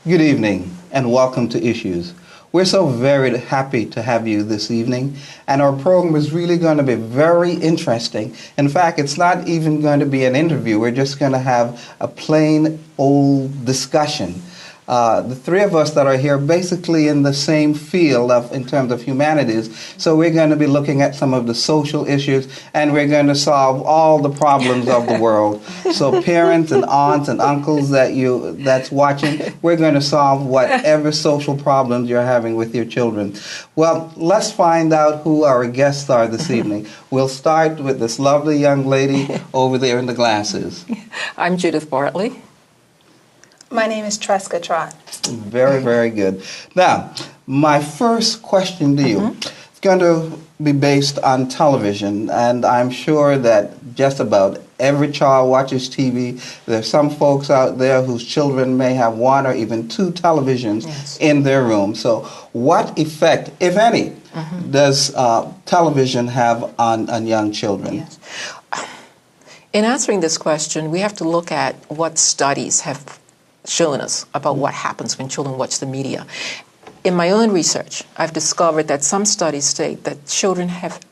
Good evening and welcome to Issues. We're so very happy to have you this evening, and our program is really going to be very interesting. In fact, it's not even going to be an interview. We're just going to have a plain old discussion. The three of us that are here basically in the same field in terms of humanities, so we're going to be looking at some of the social issues, and we're going to solve all the problems of the world. So parents and aunts and uncles that's watching, we're going to solve whatever social problems you're having with your children. Well, let's find out who our guests are this evening. We'll start with this lovely young lady over there in the glasses. I'm Judith Bartley. My name is Trott. Very, very good. Now, my first question to you is going to be based on television, and I'm sure that just about every child watches TV. There's some folks out there whose children may have one or even two televisions in their room. So what effect, if any, does television have on young children? Yes. In answering this question, we have to look at what studies have shown us about what happens when children watch the media. In my own research, I've discovered that some studies state that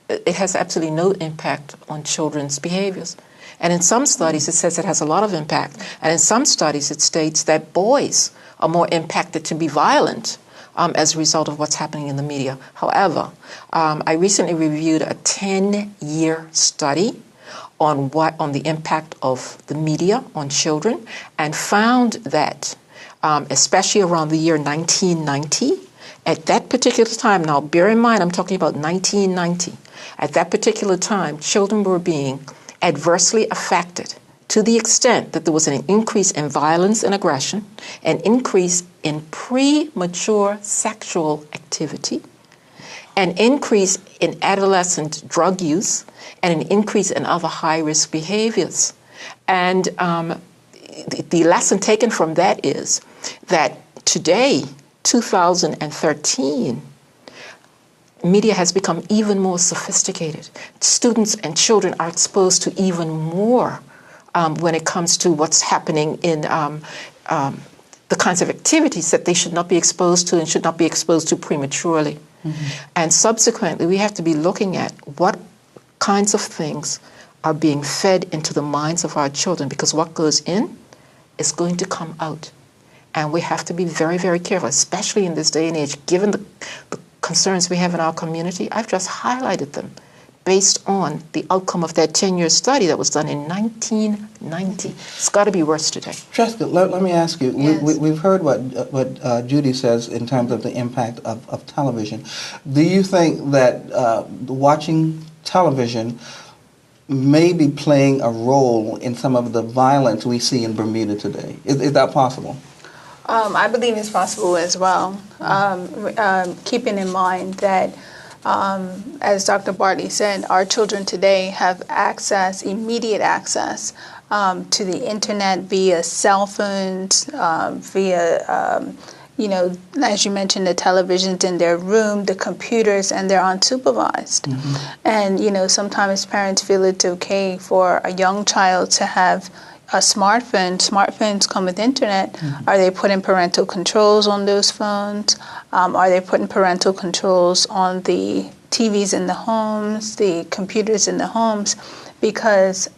it has absolutely no impact on children's behaviors. And in some studies, it says it has a lot of impact. And in some studies, it states that boys are more impacted to be violent as a result of what's happening in the media. However, I recently reviewed a 10-year study on the impact of the media on children, and found that, especially around the year 1990, at that particular time, now bear in mind I'm talking about 1990, at that particular time, children were being adversely affected to the extent that there was an increase in violence and aggression, an increase in premature sexual activity, an increase in adolescent drug use, and an increase in other high-risk behaviors. And the lesson taken from that is that today, 2013, media has become even more sophisticated. Students and children are exposed to even more when it comes to what's happening in the kinds of activities that they should not be exposed to and should not be exposed to prematurely. And subsequently, we have to be looking at what kinds of things are being fed into the minds of our children, because what goes in is going to come out. And we have to be very, very careful, especially in this day and age, given the concerns we have in our community. I've just highlighted them based on the outcome of that 10-year study that was done in 1990. It's got to be worse today. Tresca, let me ask you, Yes. we've heard what Judy says in terms of the impact of television. Do you think that watching television may be playing a role in some of the violence we see in Bermuda today? Is that possible? I believe it's possible as well, keeping in mind that, as Dr. Bartley said, our children today have immediate access to the internet via cell phones, via, as you mentioned, the televisions in their room, the computers, and they're unsupervised. And, sometimes parents feel it's okay for a young child to have a smartphone. Smartphones come with internet. Are they putting parental controls on those phones? Are they putting parental controls on the TVs in the homes, the computers in the homes? Because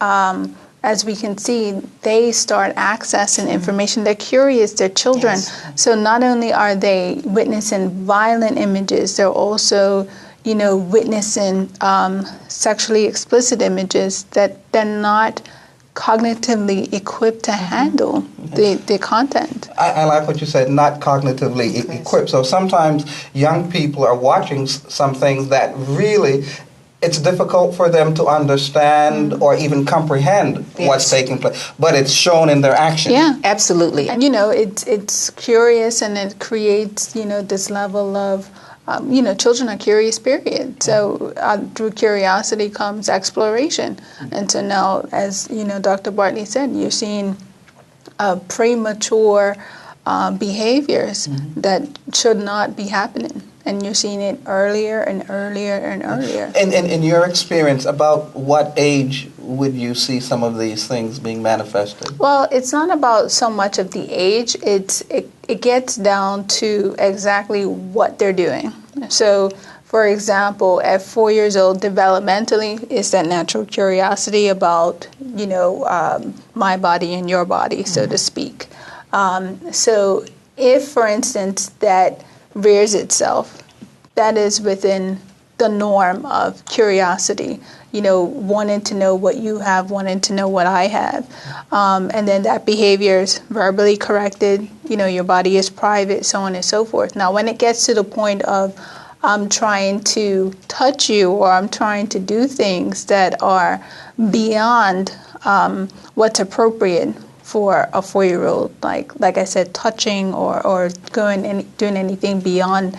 as we can see, they start accessing information. They're curious, they're children. So not only are they witnessing violent images, they're also witnessing sexually explicit images that they're not cognitively equipped to handle the content. I like what you said, not cognitively equipped. So sometimes young people are watching some things that really it's difficult for them to understand or even comprehend what's taking place, but it's shown in their actions. Yeah, absolutely. And it's curious, and it creates this level of children are curious, period. So through curiosity comes exploration. And so now, as Dr. Bartley said, you're seeing premature behaviors that should not be happening. And you're seeing it earlier and earlier and earlier. And in your experience, about what age would you see some of these things being manifested? Well, it's not about so much of the age. It gets down to exactly what they're doing. So, for example, at 4 years old, developmentally, is that natural curiosity about, my body and your body, so to speak. So if, for instance, that rears itself, that is within the norm of curiosity, wanting to know what you have, wanting to know what I have. And then that behavior is verbally corrected, your body is private, so on and so forth. Now, when it gets to the point of I'm trying to touch you or I'm trying to do things that are beyond what's appropriate for a 4-year-old, like I said, touching or doing anything beyond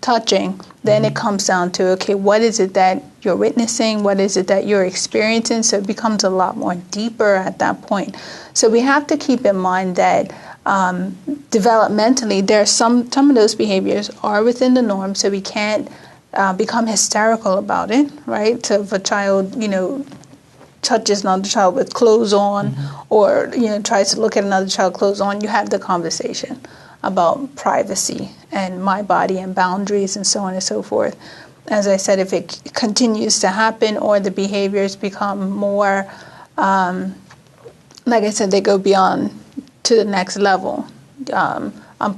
touching, then it comes down to, okay, what is it that you're witnessing? What is it that you're experiencing? So it becomes a lot more deeper at that point. So we have to keep in mind that developmentally, there are some of those behaviors are within the norm, so we can't become hysterical about it, right? So if a child, touches another child with clothes on, or tries to look at another child clothes on, you have the conversation about privacy and my body and boundaries and so on and so forth. As I said, if it continues to happen or the behaviors become more, like I said, they go beyond to the next level. I'm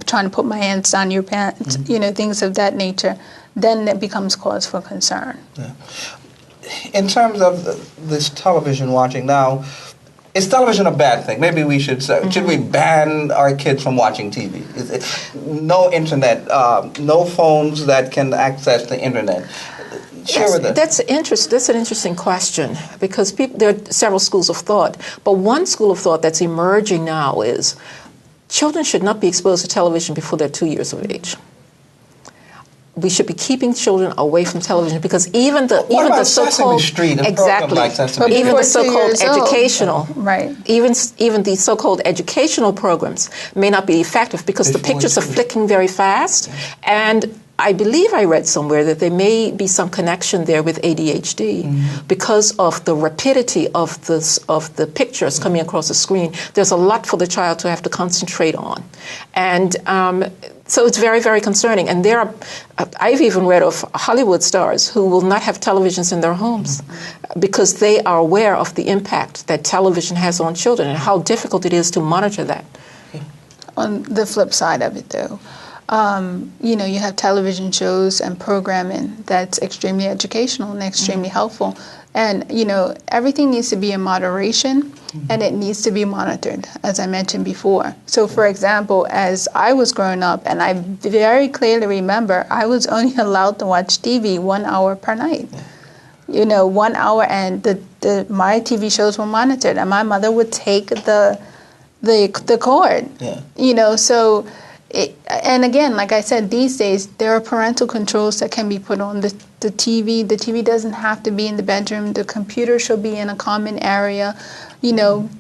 trying to put my hands down your pants, things of that nature, then it becomes cause for concern. Yeah. In terms of this television watching now, is television a bad thing? Maybe we should say, should we ban our kids from watching TV? No internet, no phones that can access the internet. That's an interesting question, because there are several schools of thought. But one school of thought that's emerging now is children should not be exposed to television before they're 2 years of age. We should be keeping children away from television, because even the so-called even the so-called educational even the so-called educational programs may not be effective because the pictures are flicking very fast, and I believe I read somewhere that there may be some connection there with ADHD because of the rapidity of the pictures coming across the screen. There's a lot for the child to have to concentrate on, and so it's very, very concerning. And I've even read of Hollywood stars who will not have televisions in their homes because they are aware of the impact that television has on children and how difficult it is to monitor that. On the flip side of it, though, you have television shows and programming that's extremely educational and extremely helpful. And, everything needs to be in moderation, and it needs to be monitored, as I mentioned before. So, for example, as I was growing up, and I very clearly remember, I was only allowed to watch TV 1 hour per night. 1 hour, and my TV shows were monitored, and my mother would take the cord. Yeah. So... and again, like I said, these days, there are parental controls that can be put on the TV. The TV doesn't have to be in the bedroom. The computer should be in a common area.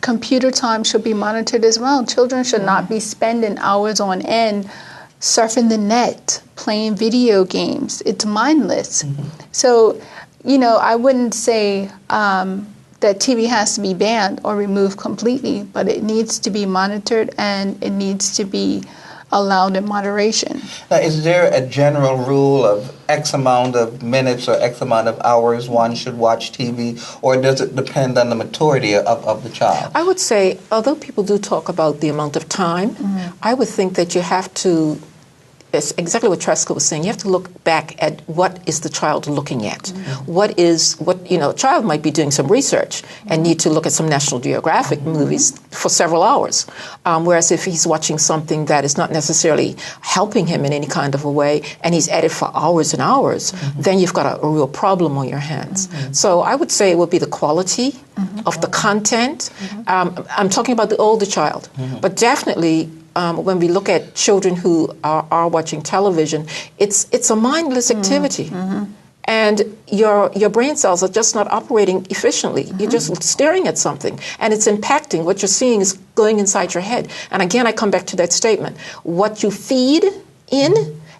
Computer time should be monitored as well. Children should not be spending hours on end surfing the net, playing video games. It's mindless. So, I wouldn't say that TV has to be banned or removed completely, but it needs to be monitored and it needs to be allowed in moderation. Now, is there a general rule of X amount of minutes or X amount of hours one should watch TV, or does it depend on the maturity of the child? I would say, although people do talk about the amount of time, I would think that you have to, it's exactly what Tresca was saying, you have to look back at what is the child looking at. A child might be doing some research and need to look at some National Geographic movies for several hours. Whereas if he's watching something that is not necessarily helping him in any kind of a way, and he's at it for hours and hours, then you've got a real problem on your hands. So I would say it would be the quality of the content. I'm talking about the older child, but definitely when we look at children who are watching television, it's a mindless activity. And your brain cells are just not operating efficiently. You're just staring at something, and it's impacting. What you're seeing is going inside your head. And again, I come back to that statement. What you feed in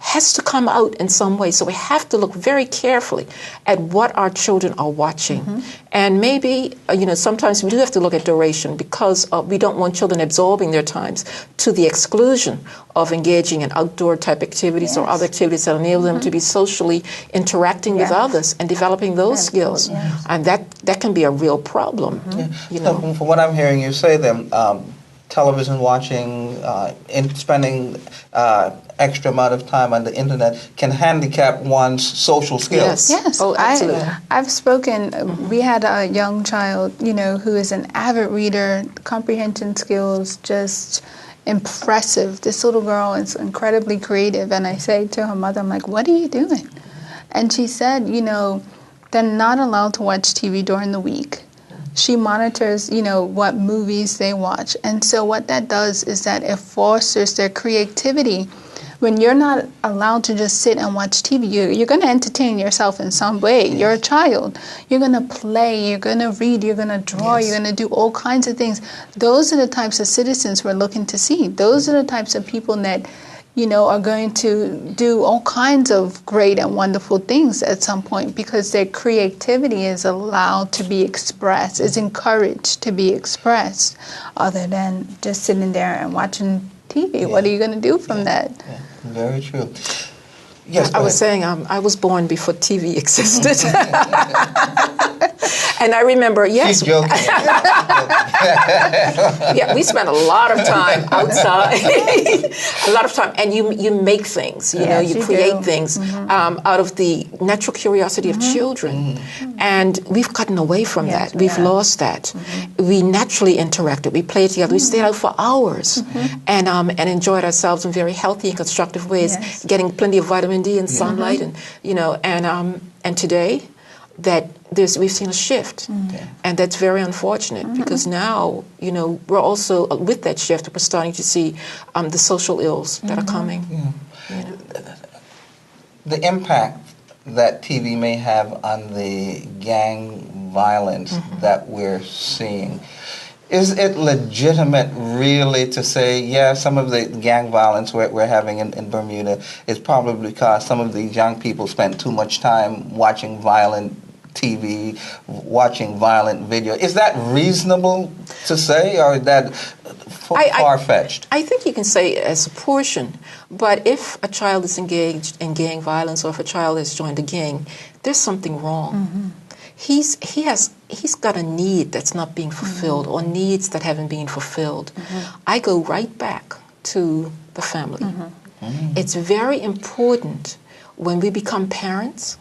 has to come out in some way. So we have to look very carefully at what our children are watching. And maybe, sometimes we do have to look at duration, because we don't want children absorbing their times to the exclusion of engaging in outdoor type activities or other activities that enable them to be socially interacting with others and developing those skills. And that can be a real problem. So from what I'm hearing you say, then television watching, spending extra amount of time on the internet can handicap one's social skills. Yes. Oh, absolutely. I've spoken. We had a young child, who is an avid reader, comprehension skills just impressive. This little girl is incredibly creative, and I say to her mother, I'm like, "What are you doing?" And she said, they're not allowed to watch TV during the week. She monitors, what movies they watch. And so what that does is that it fosters their creativity. When you're not allowed to just sit and watch TV, you're going to entertain yourself in some way. You're a child. You're going to play. You're going to read. You're going to draw. You're going to do all kinds of things. Those are the types of citizens we're looking to see. Those are the types of people that are going to do all kinds of great and wonderful things at some point, because their creativity is allowed to be expressed, is encouraged to be expressed, other than just sitting there and watching TV. What are you going to do from that? Yeah, very true. Yes, I was saying I was born before TV existed. And I remember, yes. She's joking. Yeah, we spent a lot of time outside. A lot of time. And you make things, you create things out of the natural curiosity of children. And we've gotten away from that. We've lost that. We naturally interacted. We played together. We stayed out for hours and enjoyed ourselves in very healthy and constructive ways, getting plenty of vitamin D and sunlight. And today, we've seen a shift, and that's very unfortunate, because now we're also with that shift, we're starting to see the social ills that are coming. The impact that TV may have on the gang violence that we're seeing, is it legitimate really to say, some of the gang violence we're having in Bermuda is probably because some of these young people spend too much time watching violent TV, watching violent video? Is that reasonable to say, or is that far-fetched? I think you can say as a portion, but if a child is engaged in gang violence, or if a child has joined a gang, there's something wrong. He's got a need that's not being fulfilled, or needs that haven't been fulfilled. I go right back to the family. It's very important when we become parents,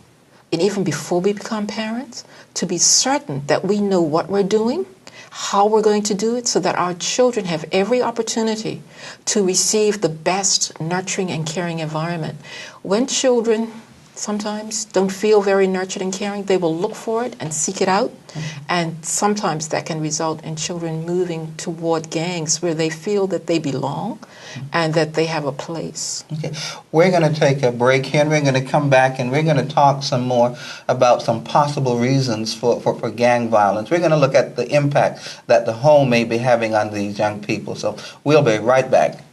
and even before we become parents, to be certain that we know what we're doing, how we're going to do it, so that our children have every opportunity to receive the best nurturing and caring environment. When children sometimes don't feel very nurtured and caring, they will look for it and seek it out. And sometimes that can result in children moving toward gangs where they feel that they belong and that they have a place. Okay. We're going to take a break here, and we're going to come back, and we're going to talk some more about some possible reasons for gang violence. We're going to look at the impact that the home may be having on these young people. So we'll be right back.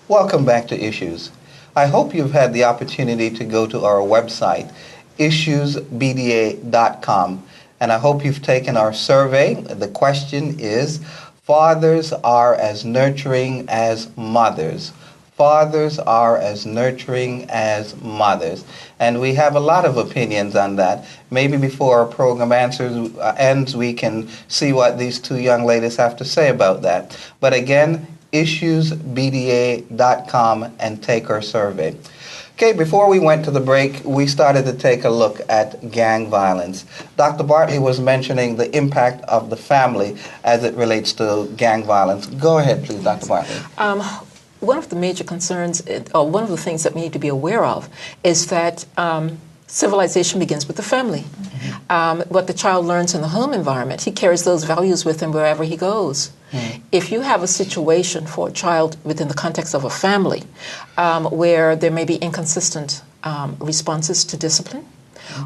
Welcome back to Issues. I hope you've had the opportunity to go to our website, issuesbda.com, and I hope you've taken our survey. The question is, fathers are as nurturing as mothers. Fathers are as nurturing as mothers. And we have a lot of opinions on that. Maybe before our program ends, we can see what these two young ladies have to say about that. But again, issuesbda.com, and take our survey. Okay, before we went to the break, we started to take a look at gang violence. Dr. Bartley was mentioning the impact of the family as it relates to gang violence. Go ahead, please, Dr. Bartley. one of the major concerns, or one of the things that we need to be aware of, is that civilization begins with the family. What the child learns in the home environment, he carries those values with him wherever he goes. If you have a situation for a child within the context of a family where there may be inconsistent responses to discipline,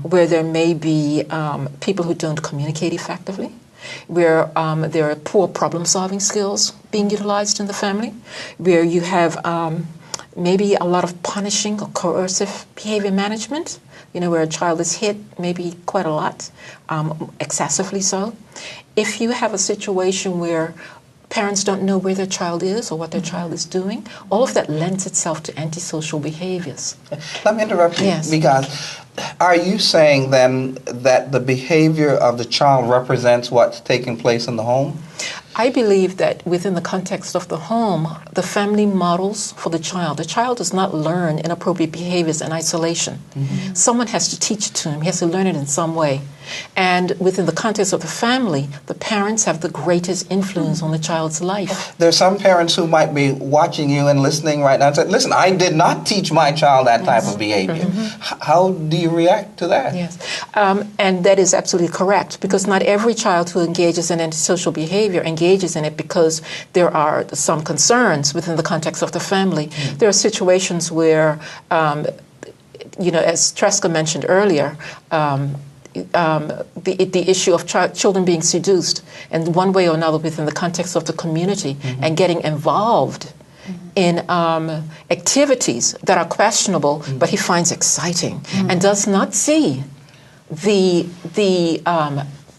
where there may be people who don't communicate effectively, where there are poor problem-solving skills being utilized in the family, where you have maybe a lot of punishing or coercive behavior management, where a child is hit maybe quite a lot, excessively so. If you have a situation where parents don't know where their child is or what their child is doing, all of that lends itself to antisocial behaviors. Let me interrupt you, Yes. because are you saying then that the behavior of the child represents what's taking place in the home? I believe that within the context of the home, the family models for the child. The child does not learn inappropriate behaviors in isolation. Someone has to teach it to him. He has to learn it in some way. And within the context of the family, the parents have the greatest influence on the child's life. There's some parents who might be watching you and listening right now and say, listen, I did not teach my child that type of behavior. How do you react to that? Yes, and that is absolutely correct, because not every child who engages in antisocial behavior engages in it because there are some concerns within the context of the family. There are situations where, as Tresca mentioned earlier, the issue of children being seduced in one way or another within the context of the community and getting involved in activities that are questionable, but he finds exciting and does not see the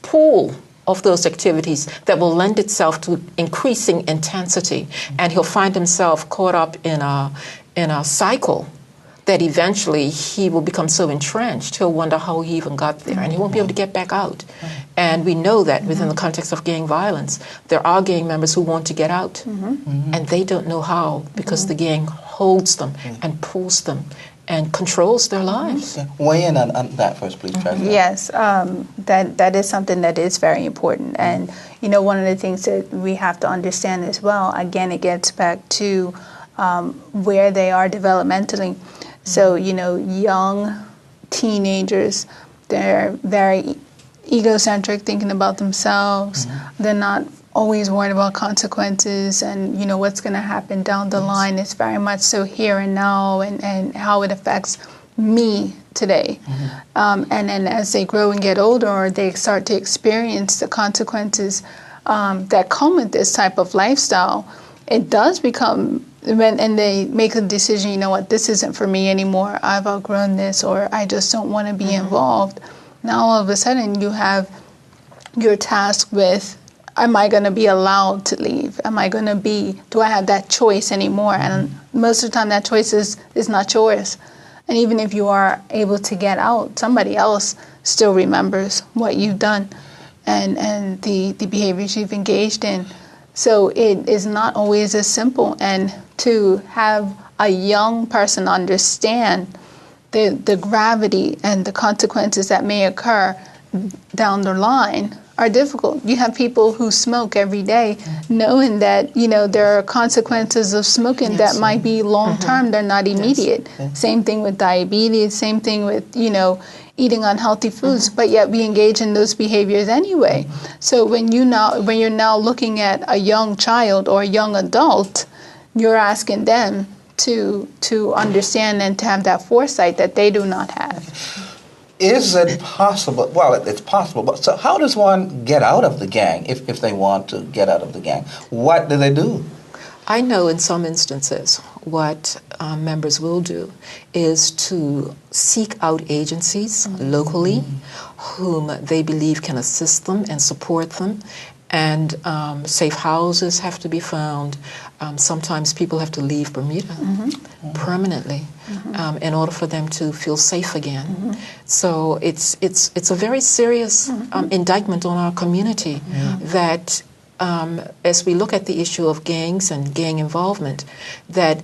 pool of those activities that will lend itself to increasing intensity, and he'll find himself caught up in a cycle that eventually he will become so entrenched, he'll wonder how he even got there, and he won't be able to get back out. And we know that within the context of gang violence, there are gang members who want to get out, and they don't know how, because the gang holds them and pulls them and controls their lives. Weigh in on that first, please, Tresca. Yes, that is something that is very important. And, one of the things that we have to understand as well, again, it gets back to where they are developmentally. So, young teenagers, they're very egocentric, thinking about themselves. They're not always worried about consequences and, what's going to happen down the line. It's very much so here and now and how it affects me today. And then as they grow and get older, they start to experience the consequences that come with this type of lifestyle. It does become, and they make a decision, this isn't for me anymore. I've outgrown this, or I just don't want to be involved. Now all of a sudden you're tasked with, am I going to be allowed to leave? Do I have that choice anymore? And most of the time that choice is not yours. And even if you are able to get out, somebody else still remembers what you've done and the behaviors you've engaged in. So it is not always as simple. And to have a young person understand the gravity and the consequences that may occur down the line are difficult. You have people who smoke every day knowing that, there are consequences of smoking that might be long-term, they're not immediate. Same thing with diabetes, same thing with, eating unhealthy foods, but yet we engage in those behaviors anyway. So when you're now looking at a young child or a young adult, you're asking them to understand and to have that foresight that they do not have. Is it possible? Well, it's possible. But so how does one get out of the gang if they want to get out of the gang? What do they do? I know in some instances what members will do is to seek out agencies locally whom they believe can assist them and support them. And safe houses have to be found. Sometimes people have to leave Bermuda permanently in order for them to feel safe again. So it's a very serious indictment on our community that as we look at the issue of gangs and gang involvement, that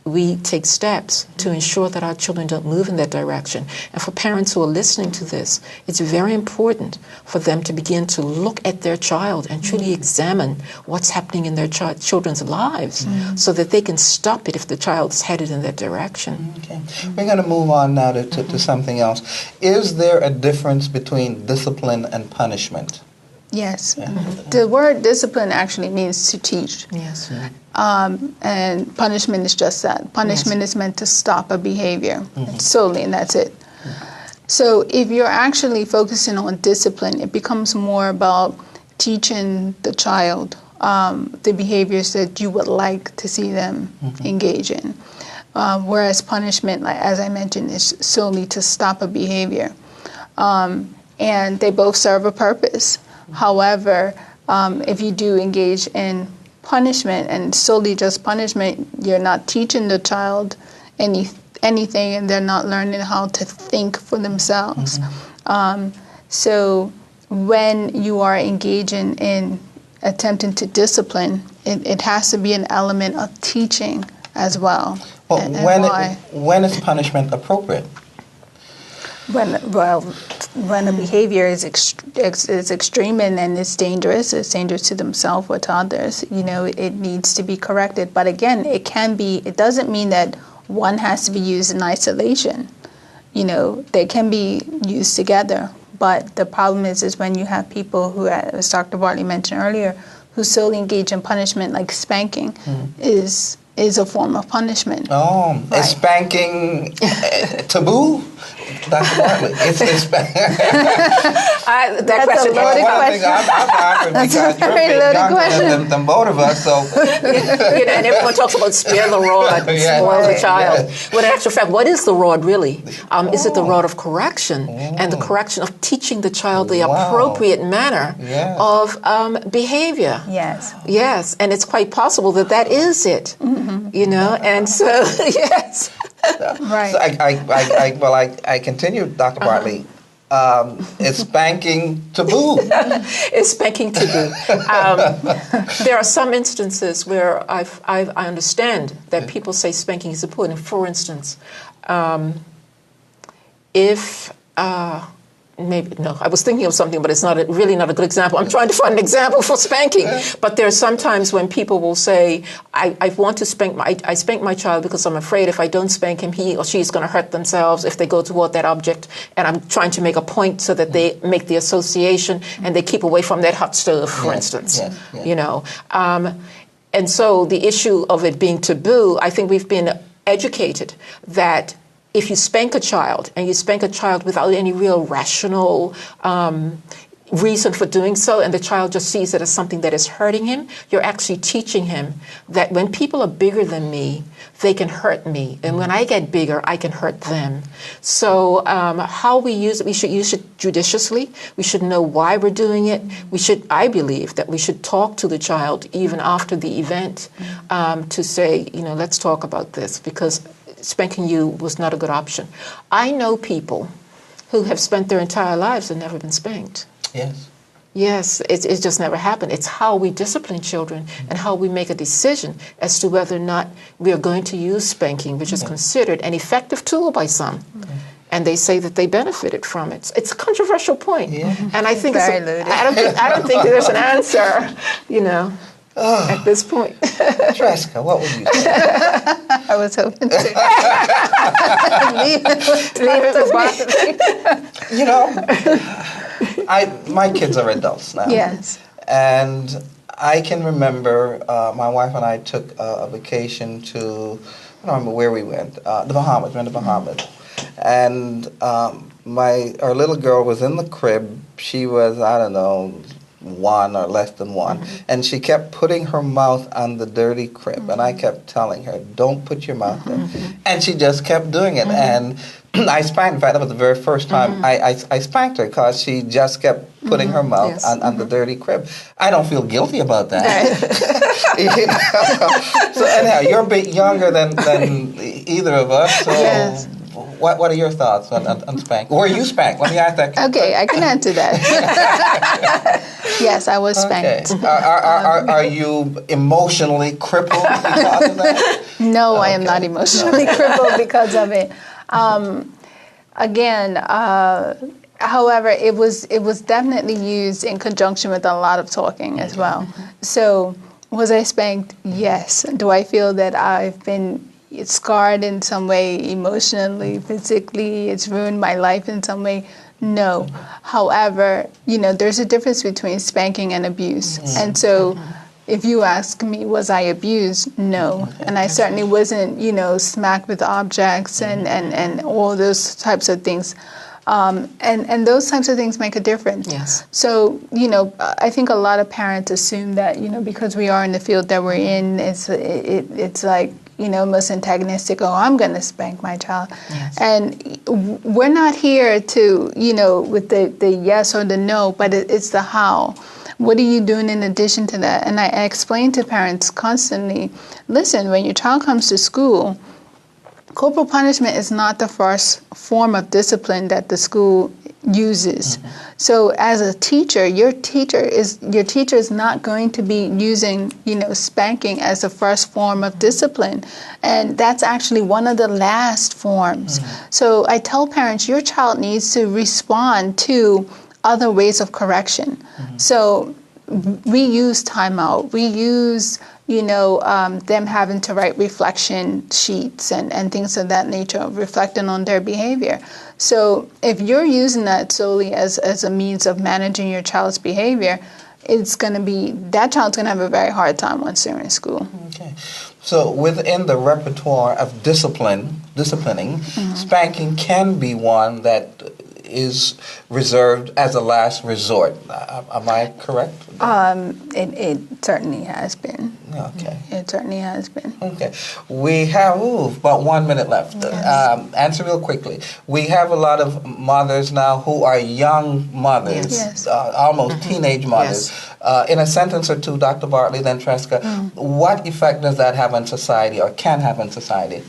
we take steps to ensure that our children don't move in that direction. And for parents who are listening to this, it's very important for them to begin to look at their child and truly examine what's happening in their children's lives so that they can stop it if the child's headed in that direction. Okay. We're going to move on now to something else. Is there a difference between discipline and punishment? Yes. The word discipline actually means to teach. Yes. And punishment is just that. Punishment is meant to stop a behavior solely, and that's it. So if you're actually focusing on discipline, it becomes more about teaching the child the behaviors that you would like to see them engage in. Whereas punishment, like, as I mentioned, is solely to stop a behavior. And they both serve a purpose. However, if you do engage in punishment and solely just punishment, you're not teaching the child anything, and they're not learning how to think for themselves. So when you are engaging in attempting to discipline, it has to be an element of teaching as well. Well, when is punishment appropriate? When a behavior is extreme and it's dangerous to themselves or to others, it needs to be corrected. But again, it doesn't mean that one has to be used in isolation. They can be used together. But the problem is when you have people who, as Dr. Bartley mentioned earlier, who solely engage in punishment, like spanking, is a form of punishment. Oh, right. Is spanking taboo? Dr. Bartley, it's spanking. That's a loaded question. That's a very loaded question. Than both of us, so. And everyone talks about spare the rod, spoil the child. But in actual fact, what is the rod really? Is it the rod of correction and the correction of teaching the child the appropriate manner of behavior? Yes. Yes, and it's quite possible that is it. And so, yes. Right. So I continue, Dr. Bartley. Is spanking taboo? Is spanking taboo? There are some instances where I understand that people say spanking is important. For instance, I was thinking of something, but it's really not a good example. I'm trying to find an example for spanking. But there are some times when people will say, I want to spank I spank my child because I'm afraid if I don't spank him, he or she is going to hurt themselves if they go toward that object. And I'm trying to make a point so that they make the association and they keep away from that hot stove, for instance. And so the issue of it being taboo, I think we've been educated that if you spank a child, and you spank a child without any real rational reason for doing so, and the child just sees it as something that is hurting him, you're actually teaching him that when people are bigger than me, they can hurt me. And when I get bigger, I can hurt them. So how we use it, we should use it judiciously. We should know why we're doing it. I believe that we should talk to the child even after the event to say, let's talk about this, because spanking you was not a good option. I know people who have spent their entire lives and never been spanked. Yes. Yes, it's just never happened. It's how we discipline children and how we make a decision as to whether or not we are going to use spanking, which is considered an effective tool by some. And they say that they benefited from it. It's a controversial point. And I think I don't think there's an answer, at this point. Tresca, what would you say? I was hoping to leave it to Bartley. My kids are adults now. Yes. And I can remember my wife and I took a vacation to, I don't remember where we went, the Bahamas. We went to the Bahamas. And our little girl was in the crib. She was, 1 or less than 1, and she kept putting her mouth on the dirty crib, and I kept telling her, don't put your mouth there, and she just kept doing it, and I spanked. In fact, that was the very first time I spanked her, because she just kept putting her mouth on the dirty crib. I don't feel guilty about that. So anyhow, you're a bit younger than either of us, so what are your thoughts on spanking? Were you spanked? Let me ask that. Okay, I can answer that. Yes, I was spanked. Okay. Are you emotionally crippled because of that? No, I am not emotionally crippled because of it. Again, however, it was definitely used in conjunction with a lot of talking as well. So, was I spanked? Yes. Do I feel that I've been scarred in some way, emotionally, physically? It's ruined my life in some way? No. However, there's a difference between spanking and abuse. And so, if you ask me, was I abused? No. And I certainly wasn't, smacked with objects and all those types of things. And those types of things make a difference. Yes. So, I think a lot of parents assume that, because we are in the field that we're in, it's like, most antagonistic, I'm going to spank my child. Yes. And we're not here to, with the yes or the no, but it's the how. What are you doing in addition to that? And I explain to parents constantly, listen, when your child comes to school, corporal punishment is not the first form of discipline that the school uses. So as a teacher, your teacher is not going to be using, spanking as the first form of discipline. And that's actually one of the last forms. So I tell parents, your child needs to respond to other ways of correction. So we use timeout. We use, them having to write reflection sheets and things of that nature, reflecting on their behavior. So if you're using that solely as a means of managing your child's behavior, that child's going to have a very hard time once they're in school. Okay. So within the repertoire of disciplining, spanking can be one that is reserved as a last resort. Am I correct? It certainly has been. Okay. It certainly has been. Okay. We have about 1 minute left. Yes. Answer real quickly. We have a lot of mothers now who are young mothers, Yes. almost teenage mothers. Yes. In a sentence or two, Dr. Bartley, then Tresca, what effect does that have on society or can have on society?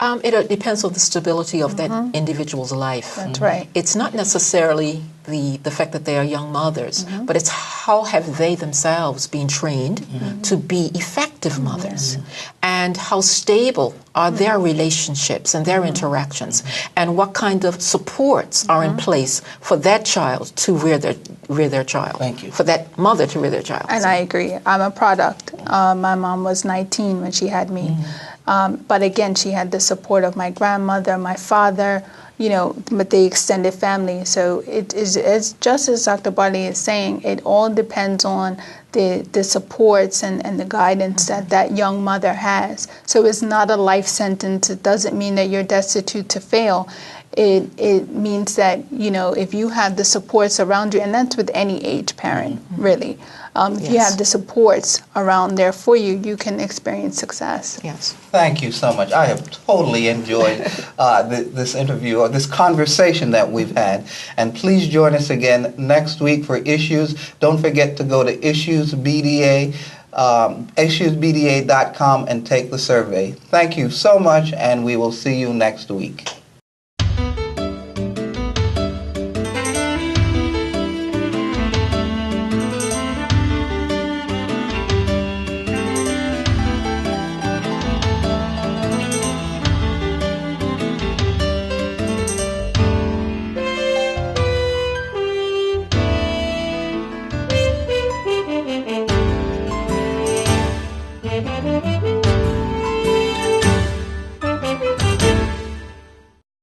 It depends on the stability of that individual's life. That's right. It's not necessarily the fact that they are young mothers, but it's how have they themselves been trained to be effective mothers, and how stable are their relationships and their interactions, and what kind of supports are in place for that child to rear their child. Thank you. For that mother to rear their child. And I agree. I'm a product. My mom was 19 when she had me. But again, she had the support of my grandmother, my father, but the extended family. So it's just as Dr. Bartley is saying, it all depends on the supports and the guidance that young mother has. So it's not a life sentence. It doesn't mean that you're destitute to fail. It means that, if you have the supports around you, and that's with any age parent, really. If you have the supports around there for you, you can experience success. Yes. Thank you so much. I have totally enjoyed this interview or this conversation that we've had. And please join us again next week for Issues. Don't forget to go to IssuesBDA, issuesbda.com and take the survey. Thank you so much, and we will see you next week.